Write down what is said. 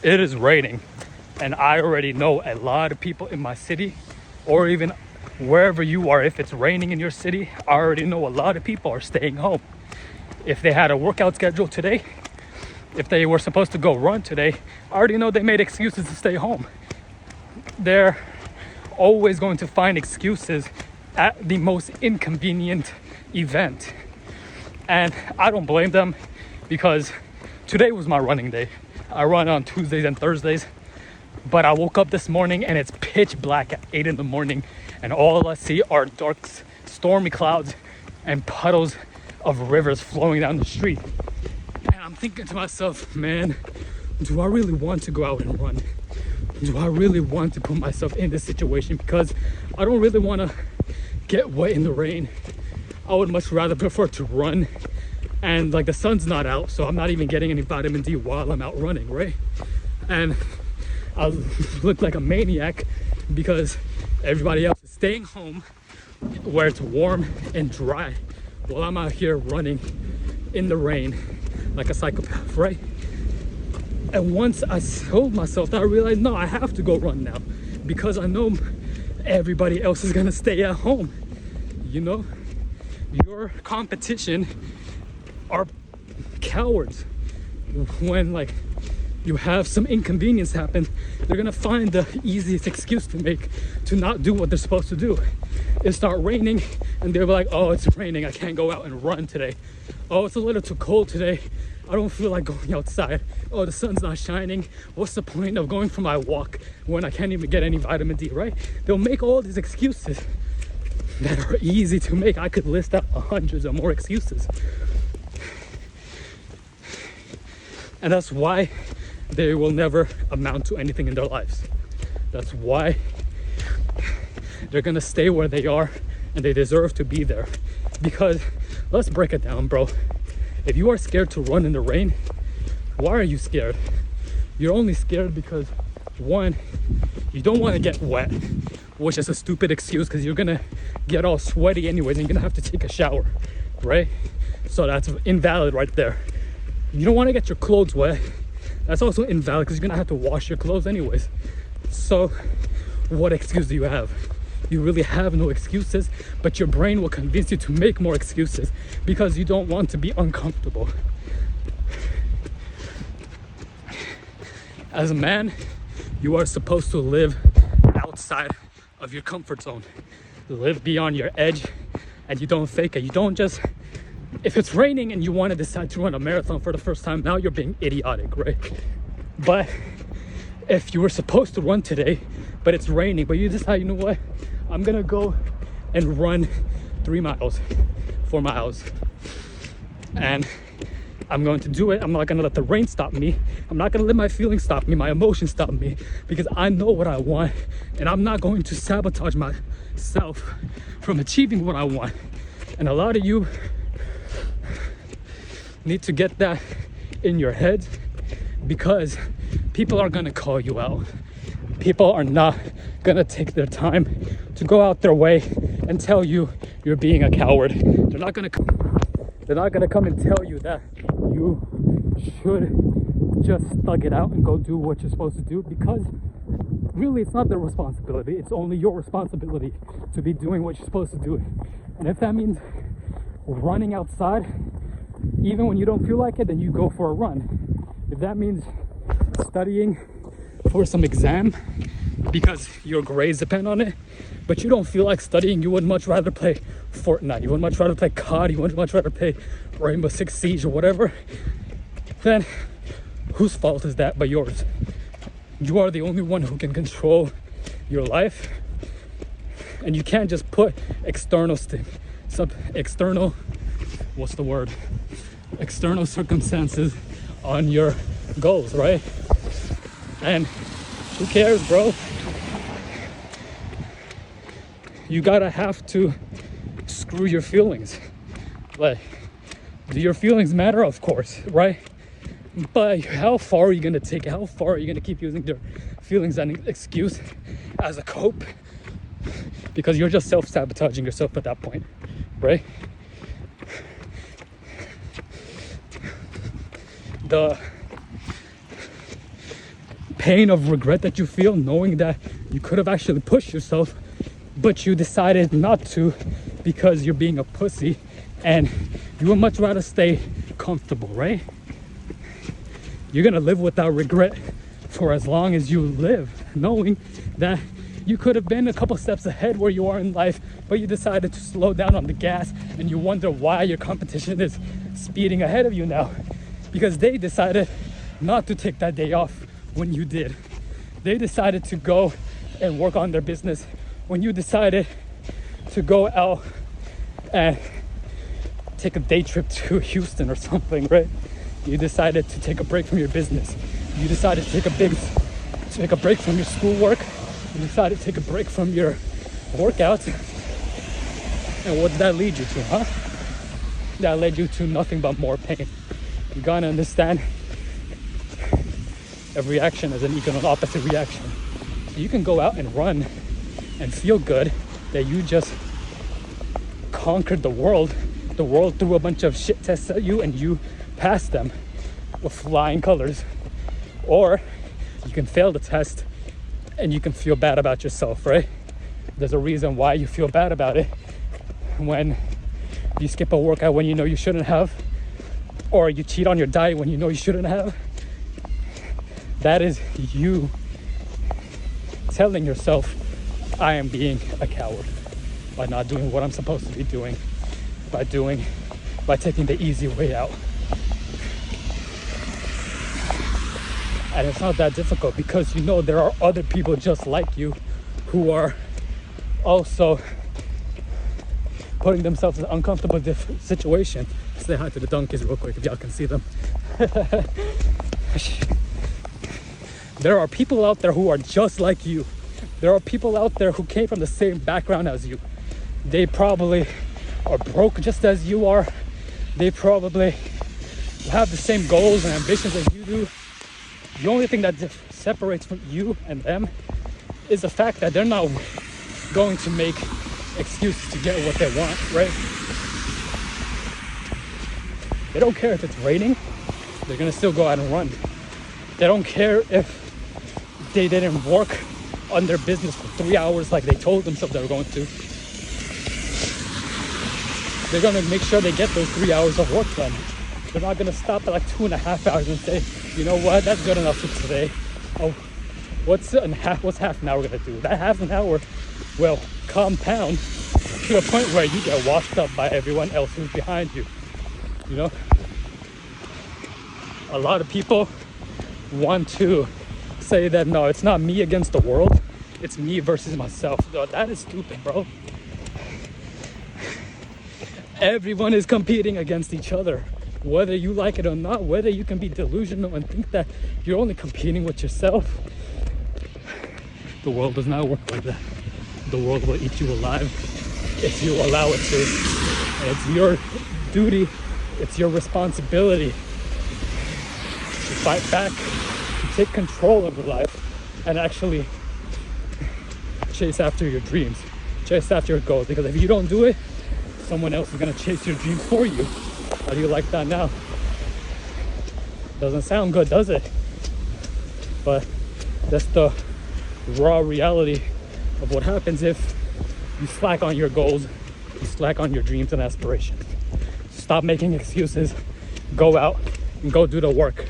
it is raining, and I already know a lot of people in my city, or even wherever you are, if it's raining in your city, I already know a lot of people are staying home. If they had a workout schedule today, if they were supposed to go run today, I already know they made excuses to stay home. They're always going to find excuses at the most inconvenient event. And I don't blame them, because today was my running day. I run on Tuesdays and Thursdays, but I woke up this morning and it's pitch black at 8 in the morning, and all I see are dark, stormy clouds and puddles of rivers flowing down the street. And I'm thinking to myself, man, do I really want to go out and run? Do I really want to put myself in this situation? Because I don't really want to get wet in the rain. I would much rather prefer to run, and like the sun's not out, so I'm not even getting any vitamin D while I'm out running, right? And I look like a maniac because everybody else is staying home where it's warm and dry, while I'm out here running in the rain like a psychopath, right? And once I told myself that, I realized, no, I have to go run now, because I know everybody else is gonna stay at home. You know, your competition are cowards. When like you have some inconvenience happen, they're gonna find the easiest excuse to make to not do what they're supposed to do. It start raining and they'll be like, oh, it's raining, I can't go out and run today. Oh, it's a little too cold today, I don't feel like going outside. Oh, the sun's not shining, what's the point of going for my walk when I can't even get any vitamin D, right? They'll make all these excuses that are easy to make. I could list out hundreds of more excuses. And that's why they will never amount to anything in their lives. That's why they're gonna stay where they are, and they deserve to be there. Because let's break it down, bro. If you are scared to run in the rain, why are you scared? You're only scared because, one, you don't want to get wet, which is a stupid excuse because you're gonna get all sweaty anyways and you're gonna have to take a shower, right? So that's invalid right there. You don't want to get your clothes wet. That's also invalid because you're gonna have to wash your clothes anyways. So what excuse do you have? You really have no excuses, but your brain will convince you to make more excuses because you don't want to be uncomfortable. As a man, you are supposed to live outside of your comfort zone. Live beyond your edge, and you don't fake it. You don't just, if it's raining and you want to decide to run a marathon for the first time, now you're being idiotic, right? But if you were supposed to run today, but it's raining, but you decide, you know what, I'm gonna go and run 3 miles, 4 miles, and I'm going to do it. I'm not gonna let the rain stop me. I'm not gonna let my feelings stop me, my emotions stop me, because I know what I want, and I'm not going to sabotage myself from achieving what I want. And a lot of you need to get that in your head, because people are gonna call you out. People are not gonna take their time to go out their way and tell you you're being a coward. They're not gonna come and tell you that you should just thug it out and go do what you're supposed to do, because really it's not their responsibility. It's only your responsibility to be doing what you're supposed to do. And if that means running outside even when you don't feel like it, then you go for a run. If that means studying for some exam because your grades depend on it, but you don't feel like studying, you would much rather play Fortnite, you would much rather play COD, you would much rather play Rainbow Six Siege or whatever, then whose fault is that but yours? You are the only one who can control your life, and you can't just put external circumstances on your goals, right? And who cares, bro? You gotta have to screw your feelings. Like, do your feelings matter? Of course, right? But how far are you gonna take it? How far are you gonna keep using your feelings as an excuse, as a cope? Because you're just self-sabotaging yourself at that point, right? pain of regret that you feel knowing that you could have actually pushed yourself, but you decided not to because you're being a pussy and you would much rather stay comfortable, right? You're gonna live without regret for as long as you live, knowing that you could have been a couple steps ahead where you are in life, but you decided to slow down on the gas, and you wonder why your competition is speeding ahead of you now, because they decided not to take that day off when you did. They decided to go and work on their business when you decided to go out and take a day trip to Houston or something, right? You decided to take a break from your business. You decided to take a break from your schoolwork. You decided to take a break from your workouts. And what did that lead you to, huh? That led you to nothing but more pain. You gotta understand, every action is an equal and opposite reaction. So you can go out and run and feel good that you just conquered the world. The world threw a bunch of shit tests at you and you passed them with flying colors. Or you can fail the test and you can feel bad about yourself, right? There's a reason why you feel bad about it when you skip a workout when you know you shouldn't have, or you cheat on your diet when you know you shouldn't have. That is you telling yourself, I am being a coward by not doing what I'm supposed to be doing, by taking the easy way out. And it's not that difficult because you know there are other people just like you who are also putting themselves in an uncomfortable situation. Say hi to the donkeys real quick if y'all can see them. There are people out there who are just like you. There are people out there who came from the same background as you. They probably are broke just as you are. They probably have the same goals and ambitions as you do. The only thing that separates from you and them is the fact that they're not going to make excuses to get what they want, right? They don't care if it's raining, they're gonna still go out and run. They don't care if they didn't work on their business for 3 hours like they told themselves they were going to. They're gonna make sure they get those 3 hours of work done. They're not gonna stop at like 2.5 hours and say, you know what, that's good enough for today. Oh, what's half an hour gonna do? That half an hour will compound to a point where you get washed up by everyone else who's behind you. You know, a lot of people want to say that no, it's not me against the world, it's me versus myself. No, that is stupid, bro. Everyone is competing against each other, whether you like it or not, whether you can be delusional and think that you're only competing with yourself. The world does not work like that. The world will eat you alive if you allow it to. And it's your duty, it's your responsibility to fight back, to take control of your life and actually chase after your dreams, chase after your goals. Because if you don't do it, someone else is gonna chase your dreams for you. How do you like that now? Doesn't sound good, does it? But that's the raw reality of what happens if you slack on your goals, you slack on your dreams and aspirations. Stop making excuses, go out and go do the work.